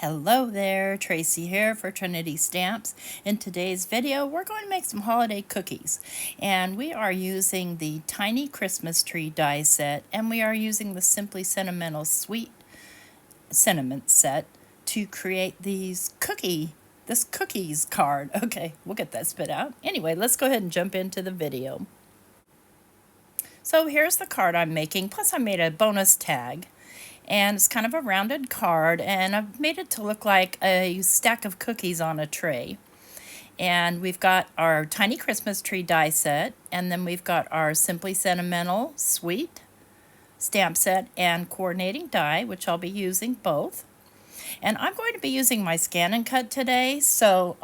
Hello there, Tracy here for Trinity Stamps. In today's video, we're going to make some holiday cookies. And we are using the Tiny Christmas Tree die set, and we are using the Simply Sentimental Sweet Sentiment set to create this cookies card. Okay, we'll get that spit out. Anyway, let's go ahead and jump into the video. So here's the card I'm making, plus I made a bonus tag. And it's kind of a rounded card, and I've made it to look like a stack of cookies on a tray. And we've got our Tiny Christmas Tree die set, and then we've got our Simply Sentimental Sweet Stamp set and coordinating die, which I'll be using both. And I'm going to be using my Scan and Cut today, so,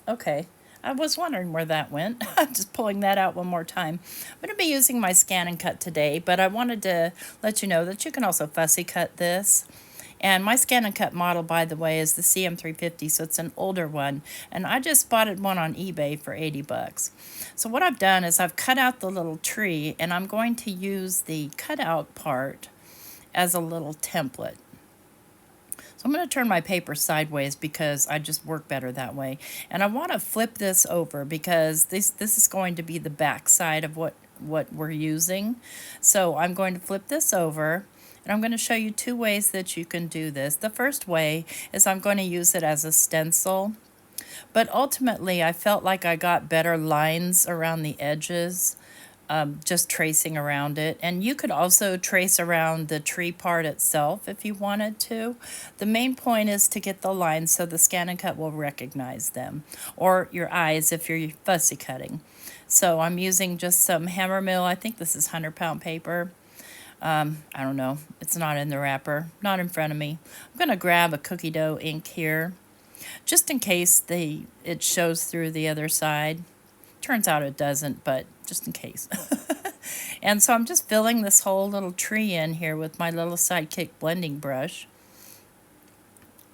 okay. I was wondering where that went. I'm just pulling that out one more time. I'm going to be using my Scan and Cut today, but I wanted to let you know that you can also fussy cut this. And my Scan and Cut model, by the way, is the CM350, so it's an older one. And I just spotted one on eBay for 80 bucks. So what I've done is I've cut out the little tree, and I'm going to use the cutout part as a little template. So I'm going to turn my paper sideways because I just work better that way. And I want to flip this over because this is going to be the back side of what we're using. So I'm going to flip this over, and I'm going to show you two ways that you can do this. The first way is I'm going to use it as a stencil. But ultimately, I felt like I got better lines around the edges just tracing around it. And you could also trace around the tree part itself if you wanted to. The main point is to get the lines so the Scan and Cut will recognize them, or your eyes if you're fussy cutting. So I'm using just some hammer mill. I think this is 100-pound paper. I don't know. It's not in the wrapper, not in front of me. I'm going to grab a cookie dough ink here, just in case it shows through the other side. Turns out it doesn't, but just in case. And so I'm just filling this whole little tree in here with my little Sidekick blending brush.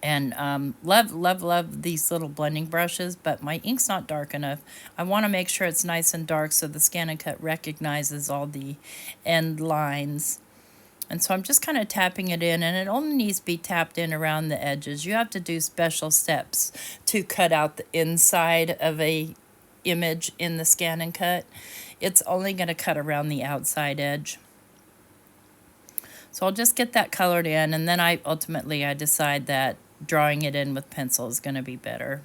And love these little blending brushes, but my ink's not dark enough. I want to make sure it's nice and dark so the Scan and Cut recognizes all the end lines. And so I'm just kind of tapping it in, and it only needs to be tapped in around the edges. You have to do special steps to cut out the inside of a image in the Scan and Cut. It's only going to cut around the outside edge. So I'll just get that colored in, and then I decide that drawing it in with pencil is going to be better.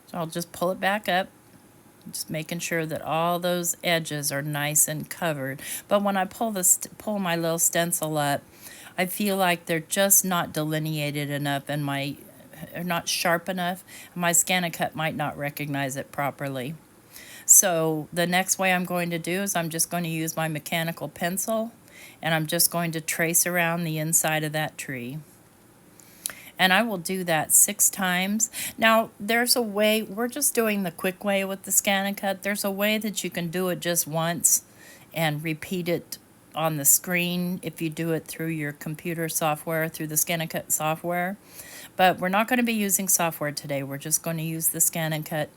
So I'll just pull it back up, just making sure that all those edges are nice and covered. But when I pull my little stencil up, I feel like they're just not delineated enough and are not sharp enough. My Scan and Cut might not recognize it properly. So the next way I'm going to do is I'm just going to use my mechanical pencil, and I'm just going to trace around the inside of that tree. And I will do that 6 times. Now, there's a way, we're just doing the quick way with the Scan and Cut. There's a way that you can do it just once and repeat it on the screen if you do it through your computer software, through the Scan and Cut software. But we're not going to be using software today. We're just going to use the Scan and Cut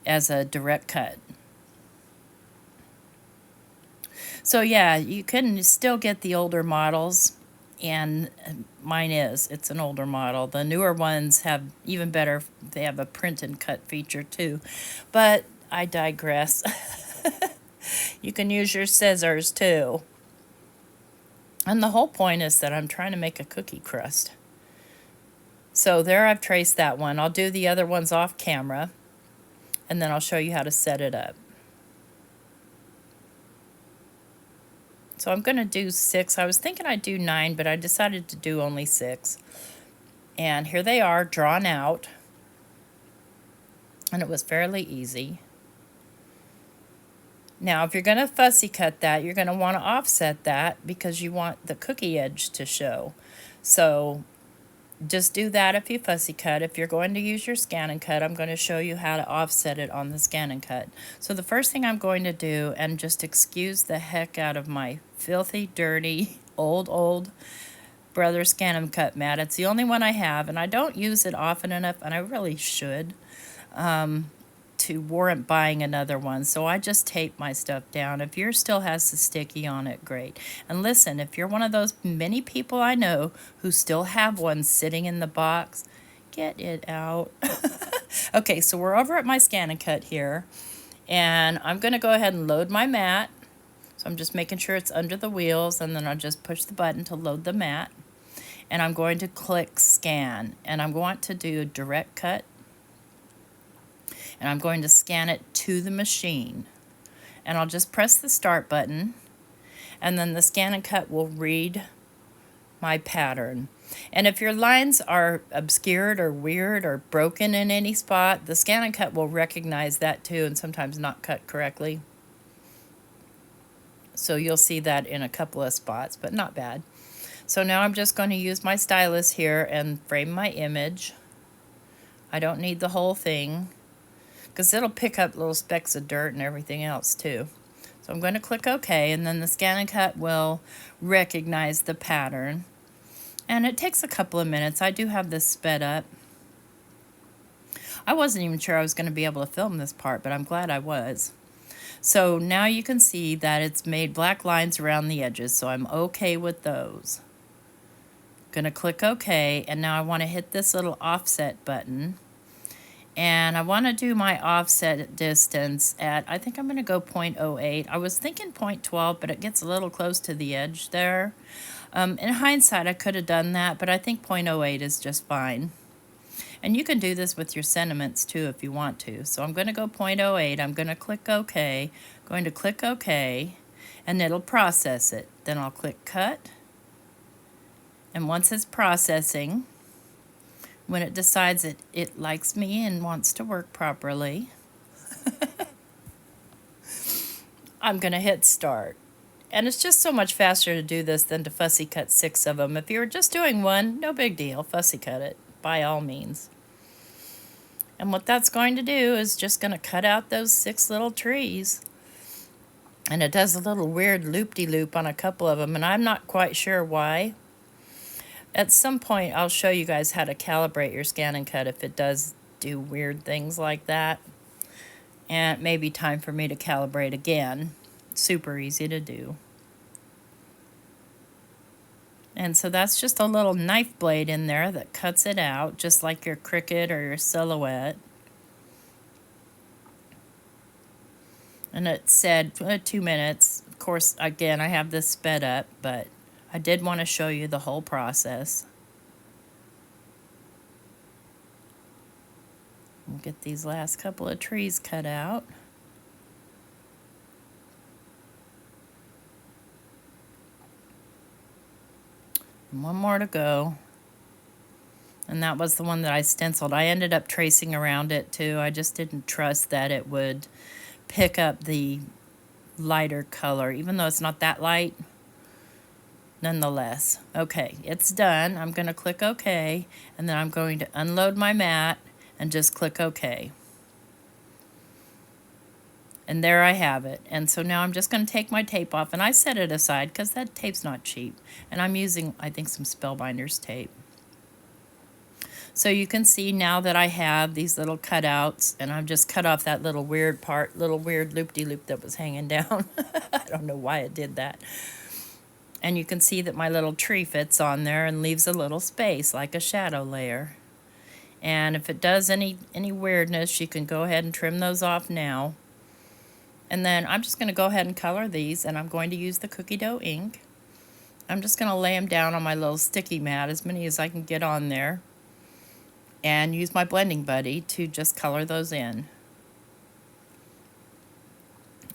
as a direct cut. So yeah, you can still get the older models, and mine it's an older model. The newer ones have even better, they have a print and cut feature too. But I digress. You can use your scissors too. And the whole point is that I'm trying to make a cookie crust. So there, I've traced that one. I'll do the other ones off camera, and then I'll show you how to set it up. So I'm going to do 6. I was thinking I'd do 9, but I decided to do only 6. And here they are, drawn out. And it was fairly easy. Now, if you're going to fussy cut that, you're going to want to offset that because you want the cookie edge to show. So just do that if you fussy cut. If you're going to use your Scan and Cut, I'm going to show you how to offset it on the Scan and Cut. So the first thing I'm going to do, and just excuse the heck out of my filthy, dirty, old Brother Scan and Cut mat. It's the only one I have, and I don't use it often enough, and I really should, to warrant buying another one, so I just tape my stuff down. If yours still has the sticky on it, great. And listen, if you're one of those many people I know who still have one sitting in the box, get it out. Okay, so we're over at my Scan and Cut here, and I'm going to go ahead and load my mat. So I'm just making sure it's under the wheels, and then I'll just push the button to load the mat. And I'm going to click Scan, and I want to do a direct cut. And I'm going to scan it to the machine. And I'll just press the start button, and then the Scan and Cut will read my pattern. And if your lines are obscured or weird or broken in any spot, the Scan and Cut will recognize that too, and sometimes not cut correctly. So you'll see that in a couple of spots, but not bad. So now I'm just going to use my stylus here and frame my image. I don't need the whole thing, because it'll pick up little specks of dirt and everything else too. So I'm going to click OK, and then the Scan and Cut will recognize the pattern. And it takes a couple of minutes. I do have this sped up. I wasn't even sure I was going to be able to film this part, but I'm glad I was. So now you can see that it's made black lines around the edges, so I'm okay with those. Going to click OK, and now I want to hit this little offset button. And I want to do my offset distance at, I think I'm going to go 0.08. I was thinking 0.12, but it gets a little close to the edge there. In hindsight, I could have done that, but I think 0.08 is just fine. And you can do this with your sentiments too if you want to. So I'm going to go 0.08. I'm going to click OK. Going to click OK, and it'll process it. Then I'll click Cut. And once it's processing, when it decides it likes me and wants to work properly, I'm going to hit Start. And it's just so much faster to do this than to fussy cut 6 of them. If you were just doing one, no big deal. Fussy cut it, by all means. And what that's going to do is just going to cut out those 6 little trees. And it does a little weird loop-de-loop on a couple of them, and I'm not quite sure why. At some point, I'll show you guys how to calibrate your Scan and Cut if it does do weird things like that. And it may be time for me to calibrate again. Super easy to do. And so that's just a little knife blade in there that cuts it out, just like your Cricut or your Silhouette. And it said 2 minutes. Of course, again, I have this sped up, but I did want to show you the whole process. We'll get these last couple of trees cut out. And one more to go. And that was the one that I stenciled. I ended up tracing around it too. I just didn't trust that it would pick up the lighter color, even though it's not that light. Nonetheless. Okay, it's done. I'm going to click OK, and then I'm going to unload my mat and just click OK. And there I have it. And so now I'm just going to take my tape off, and I set it aside because that tape's not cheap. And I'm using, I think, some Spellbinders tape. So you can see now that I have these little cutouts, and I've just cut off that little weird part, little weird loop-de-loop that was hanging down. I don't know why it did that. And you can see that my little tree fits on there and leaves a little space like a shadow layer. And if it does any weirdness, you can go ahead and trim those off now. And then I'm just going to go ahead and color these, and I'm going to use the cookie dough ink. I'm just going to lay them down on my little sticky mat, as many as I can get on there, and use my blending buddy to just color those in.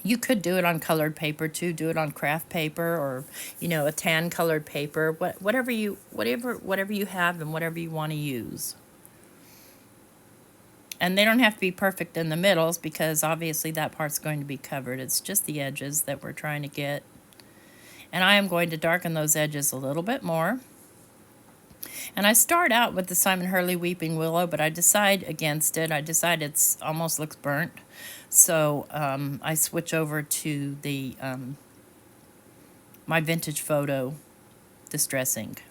You could do it on colored paper too, do it on craft paper, or a tan colored paper, whatever you have and whatever you want to use. And they don't have to be perfect in the middles, because obviously that part's going to be covered. It's just the edges that we're trying to get. And I am going to darken those edges a little bit more. And I start out with the Simon Hurley Weeping Willow, but I decide against it. I decide it's almost looks burnt. So I switch over to the my Vintage Photo Distress Ink.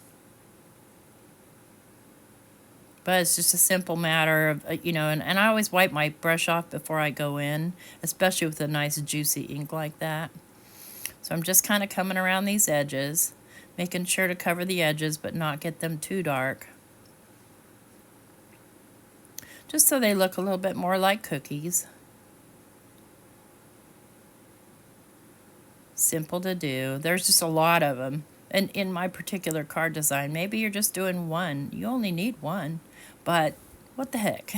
But it's just a simple matter of, and I always wipe my brush off before I go in, especially with a nice juicy ink like that. So I'm just kind of coming around these edges, making sure to cover the edges but not get them too dark. Just so they look a little bit more like cookies. Simple to do. There's just a lot of them. And in my particular card design, maybe you're just doing one. You only need one, but what the heck.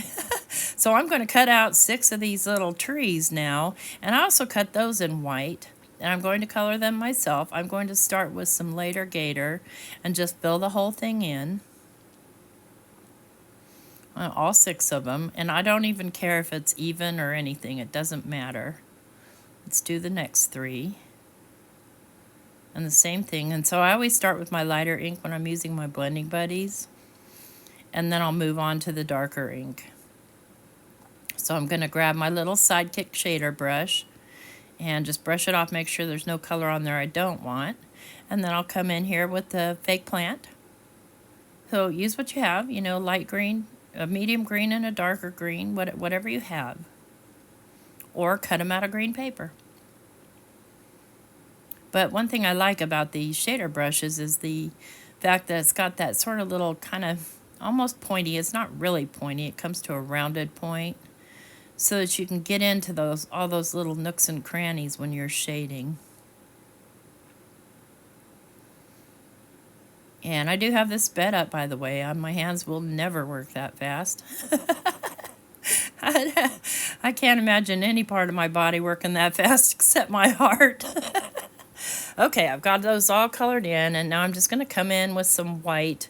So I'm going to cut out 6 of these little trees now, and I also cut those in white, and I'm going to color them myself. I'm going to start with some later gator and just fill the whole thing in. All 6 of them, and I don't even care if it's even or anything. It doesn't matter. Let's do the next 3. And the same thing. And so I always start with my lighter ink when I'm using my blending buddies, and then I'll move on to the darker ink. So I'm going to grab my little Sidekick shader brush and just brush it off, make sure there's no color on there I don't want. And then I'll come in here with the fake plant. So use what you have, light green, a medium green, and a darker green, whatever you have. Or cut them out of green paper. But one thing I like about these shader brushes is the fact that it's got that sort of little kind of almost pointy. It's not really pointy. It comes to a rounded point so that you can get into all those little nooks and crannies when you're shading. And I do have this sped up, by the way. My hands will never work that fast. I can't imagine any part of my body working that fast except my heart. Okay, I've got those all colored in, and now I'm just going to come in with some white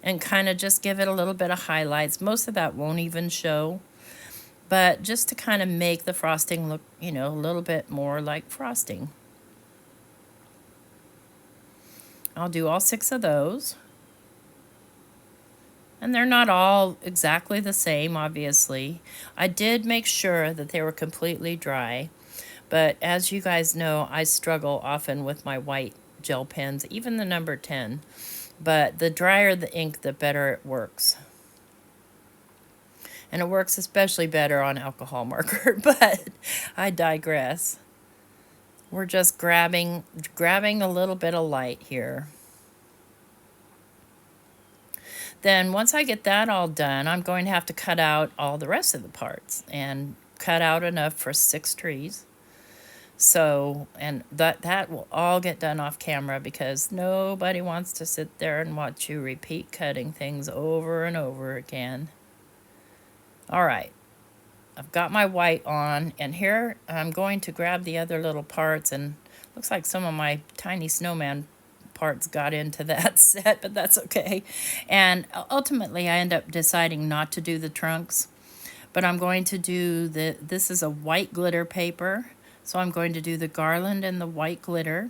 and kind of just give it a little bit of highlights. Most of that won't even show, but just to kind of make the frosting look, a little bit more like frosting. I'll do all 6 of those. And they're not all exactly the same, obviously. I did make sure that they were completely dry. But as you guys know, I struggle often with my white gel pens, even the number 10. But the drier the ink, the better it works. And it works especially better on alcohol marker, but I digress. We're just grabbing a little bit of light here. Then once I get that all done, I'm going to have to cut out all the rest of the parts and cut out enough for 6 trees. So, and that will all get done off camera because nobody wants to sit there and watch you repeat cutting things over and over again. All right, I've got my white on, and here I'm going to grab the other little parts, and looks like some of my tiny snowman parts got into that set, but that's okay. And ultimately I end up deciding not to do the trunks, but I'm going to do this is a white glitter paper. So I'm going to do the garland and the white glitter.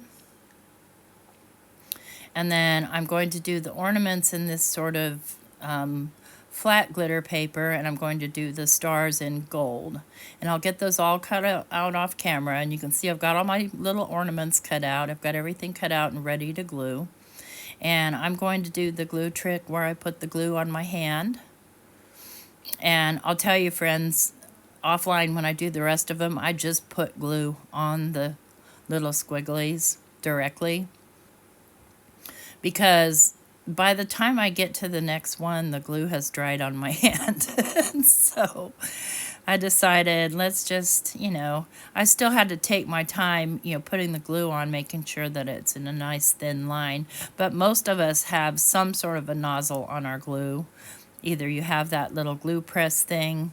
And then I'm going to do the ornaments in this sort of flat glitter paper, and I'm going to do the stars in gold. And I'll get those all cut out off camera, and you can see I've got all my little ornaments cut out. I've got everything cut out and ready to glue. And I'm going to do the glue trick where I put the glue on my hand. And I'll tell you, friends, offline when I do the rest of them, I just put glue on the little squigglies directly, because by the time I get to the next one, the glue has dried on my hand. So I decided, let's just, I still had to take my time, putting the glue on, making sure that it's in a nice thin line. But most of us have some sort of a nozzle on our glue. Either you have that little glue press thing,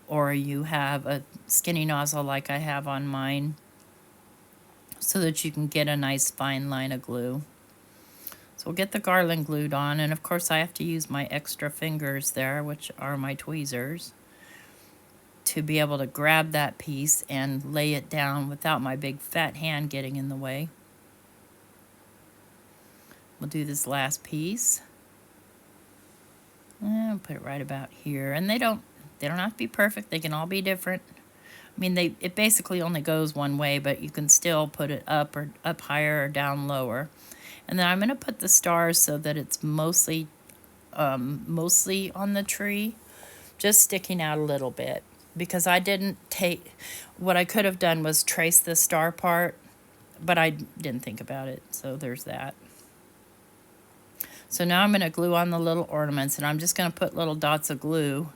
or you have a skinny nozzle like I have on mine, so that you can get a nice fine line of glue. So we'll get the garland glued on, and of course I have to use my extra fingers there, which are my tweezers, to be able to grab that piece and lay it down without my big fat hand getting in the way. We'll do this last piece. And put it right about here, and they don't have to be perfect. They can all be different. I mean, it basically only goes one way, but you can still put it up higher or down lower. And then I'm going to put the stars so that it's mostly mostly on the tree, just sticking out a little bit, because I didn't take, what I could have done was trace the star part, but I didn't think about it, so there's that. So now I'm going to glue on the little ornaments, and I'm just going to put little dots of glue,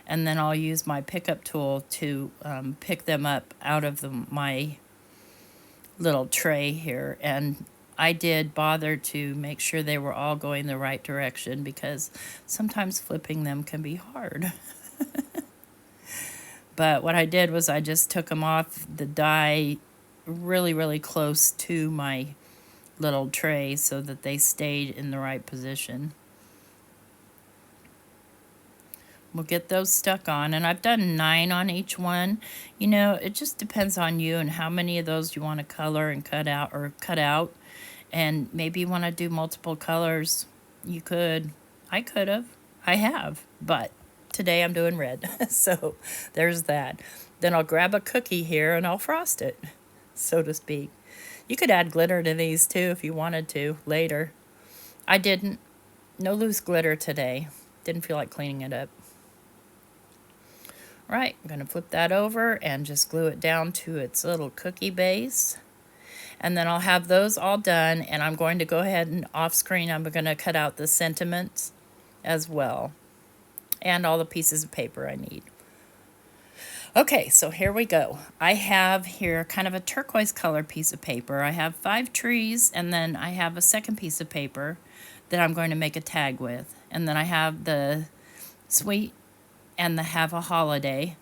and then I'll use my pickup tool to pick them up out of my little tray here. And I did bother to make sure they were all going the right direction, because sometimes flipping them can be hard. But what I did was I just took them off the die really, really close to my little tray so that they stayed in the right position. We'll get those stuck on, and I've done 9 on each one. You know, it just depends on you and how many of those you want to color and cut out, and maybe you want to do multiple colors. You could. I could have. I have, but today I'm doing red. So there's that. Then I'll grab a cookie here and I'll frost it, so to speak. You could add glitter to these too if you wanted to later. I didn't. No loose glitter today. Didn't feel like cleaning it up. Right, I'm going to flip that over and just glue it down to its little cookie base. And then I'll have those all done, and I'm going to go ahead and off screen I'm going to cut out the sentiments as well, and all the pieces of paper I need. Okay, so here we go. I have here kind of a turquoise color piece of paper. I have 5 trees, and then I have a second piece of paper that I'm going to make a tag with. And then I have the sweet and the Have a Holiday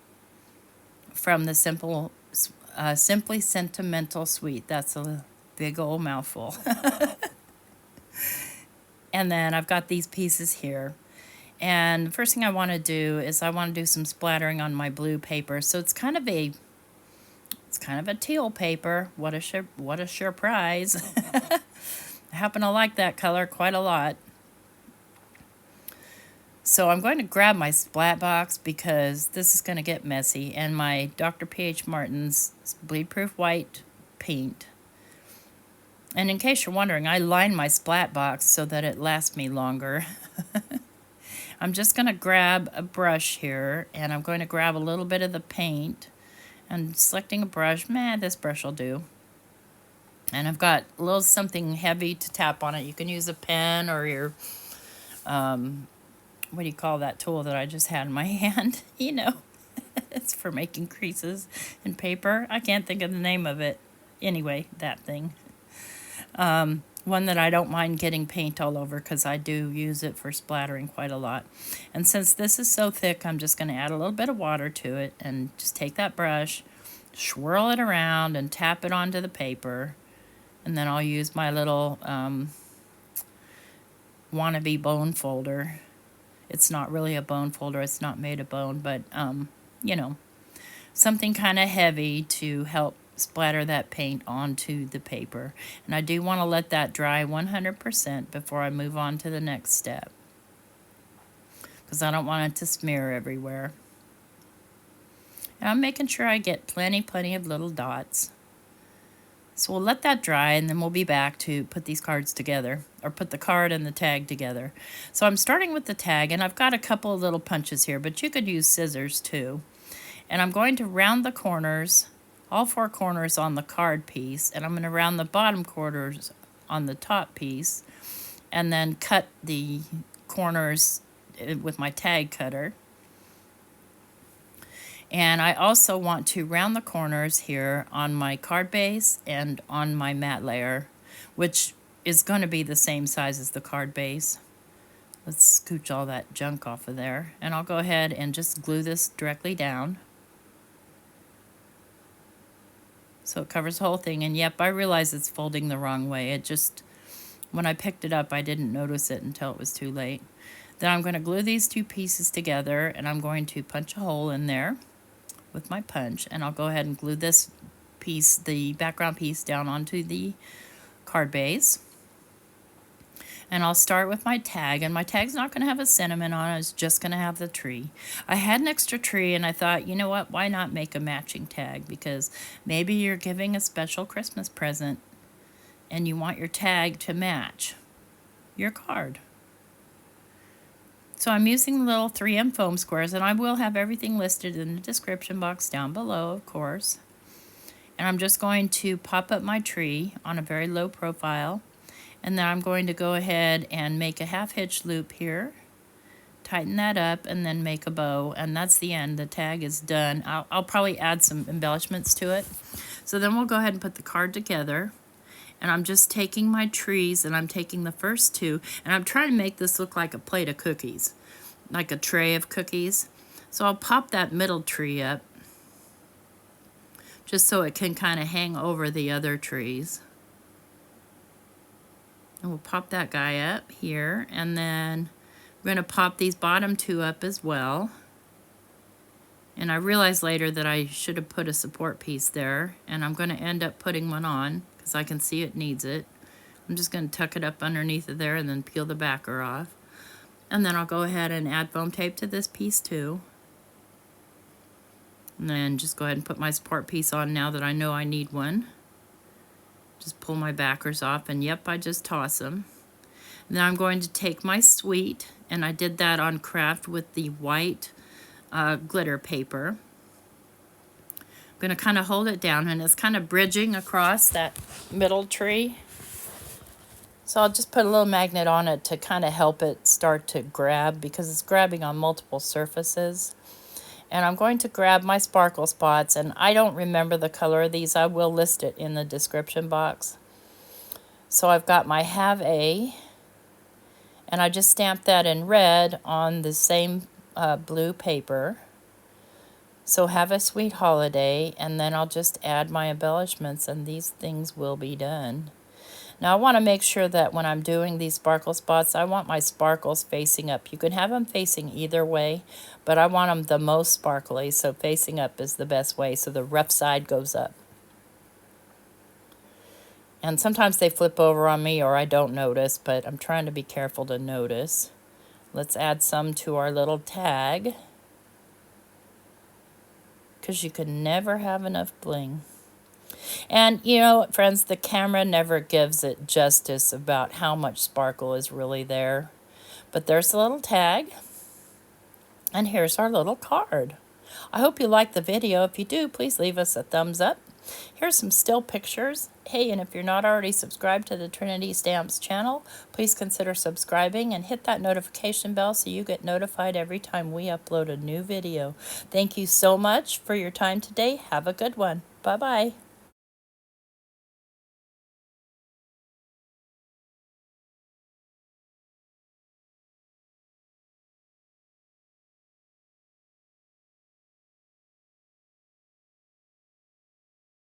from the Simply Sentimental Sweet. That's a big old mouthful. And then I've got these pieces here. And the first thing I want to do is I want to do some splattering on my blue paper. So it's kind of a teal paper. What a surprise. I happen to like that color quite a lot. So I'm going to grab my splat box because this is going to get messy, and my Dr. P.H. Martin's bleed proof white paint. And in case you're wondering, I line my splat box so that it lasts me longer. I'm just going to grab a brush here, and I'm going to grab a little bit of the paint, and selecting a brush. This brush will do. And I've got a little something heavy to tap on it. You can use a pen or your what do you call that tool that I just had in my hand? You know, it's for making creases in paper. I can't think of the name of it. Anyway, that thing. One that I don't mind getting paint all over, because I do use it for splattering quite a lot. And since this is so thick, I'm just going to add a little bit of water to it and just take that brush, swirl it around, and tap it onto the paper. And then I'll use my little wannabe bone folder. It's not really a bone folder. It's not made of bone, but, you know, something kind of heavy to help splatter that paint onto the paper. And I do want to let that dry 100% before I move on to the next step, because I don't want it to smear everywhere. And I'm making sure I get plenty of little dots. So we'll let that dry, and then we'll be back to put these cards together, or put the card and the tag together. So I'm starting with the tag, and I've got a couple of little punches here, but you could use scissors too. And I'm going to round the corners, all 4 corners on the card piece, and I'm going to round the bottom corners on the top piece, and then cut the corners with my tag cutter. And I also want to round the corners here on my card base and on my matte layer, which is going to be the same size as the card base. Let's scooch all that junk off of there. And I'll go ahead and just glue this directly down, so it covers the whole thing. And yep, I realize it's folding the wrong way. It just, when I picked it up, I didn't notice it until it was too late. Then I'm going to glue these 2 pieces together, and I'm going to punch a hole in there with my punch, and I'll go ahead and glue this piece, the background piece, down onto the card base. And I'll start with my tag, and my tag's not going to have a sentiment on it. It's just going to have the tree. I had an extra tree, and I thought, you know what, why not make a matching tag? Because maybe you're giving a special Christmas present and you want your tag to match your card. So I'm using little 3M foam squares, and I will have everything listed in the description box down below, of course. And I'm just going to pop up my tree on a very low profile, and then I'm going to go ahead and make a half hitch loop here, tighten that up, and then make a bow, and that's the end. The tag is done. I'll probably add some embellishments to it. So then we'll go ahead and put the card together. And I'm just taking my trees, and I'm taking the first two, and I'm trying to make this look like a plate of cookies, like a tray of cookies. So I'll pop that middle tree up, just so it can kind of hang over the other trees. And we'll pop that guy up here, and then we're going to pop these bottom two up as well. And I realized later that I should have put a support piece there, and I'm going to end up putting one on because I can see it needs it. I'm just going to tuck it up underneath of there and then peel the backer off. And then I'll go ahead and add foam tape to this piece too. And then just go ahead and put my support piece on now that I know I need one. Just pull my backers off, and yep, I just toss them. And then I'm going to take my sweet, and I did that on craft with the white glitter paper. I'm going to kind of hold it down, and it's kind of bridging across that middle tree. So I'll just put a little magnet on it to kind of help it start to grab, because it's grabbing on multiple surfaces. And I'm going to grab my sparkle spots, and I don't remember the color of these. I will list it in the description box. So I've got my Have A, and I just stamped that in red on the same blue paper. So Have a Sweet Holiday, and then I'll just add my embellishments, and these things will be done. Now I want to make sure that when I'm doing these sparkle spots, I want my sparkles facing up. You can have them facing either way, but I want them the most sparkly, so facing up is the best way, so the rough side goes up. And sometimes they flip over on me or I don't notice, but I'm trying to be careful to notice. Let's add some to our little tag, because you can never have enough bling. And you know, friends, the camera never gives it justice about how much sparkle is really there. But there's the little tag, and here's our little card. I hope you liked the video. If you do, please leave us a thumbs up. Here's some still pictures. Hey, and if you're not already subscribed to the Trinity Stamps channel, please consider subscribing and hit that notification bell so you get notified every time we upload a new video. Thank you so much for your time today. Have a good one. Bye-bye.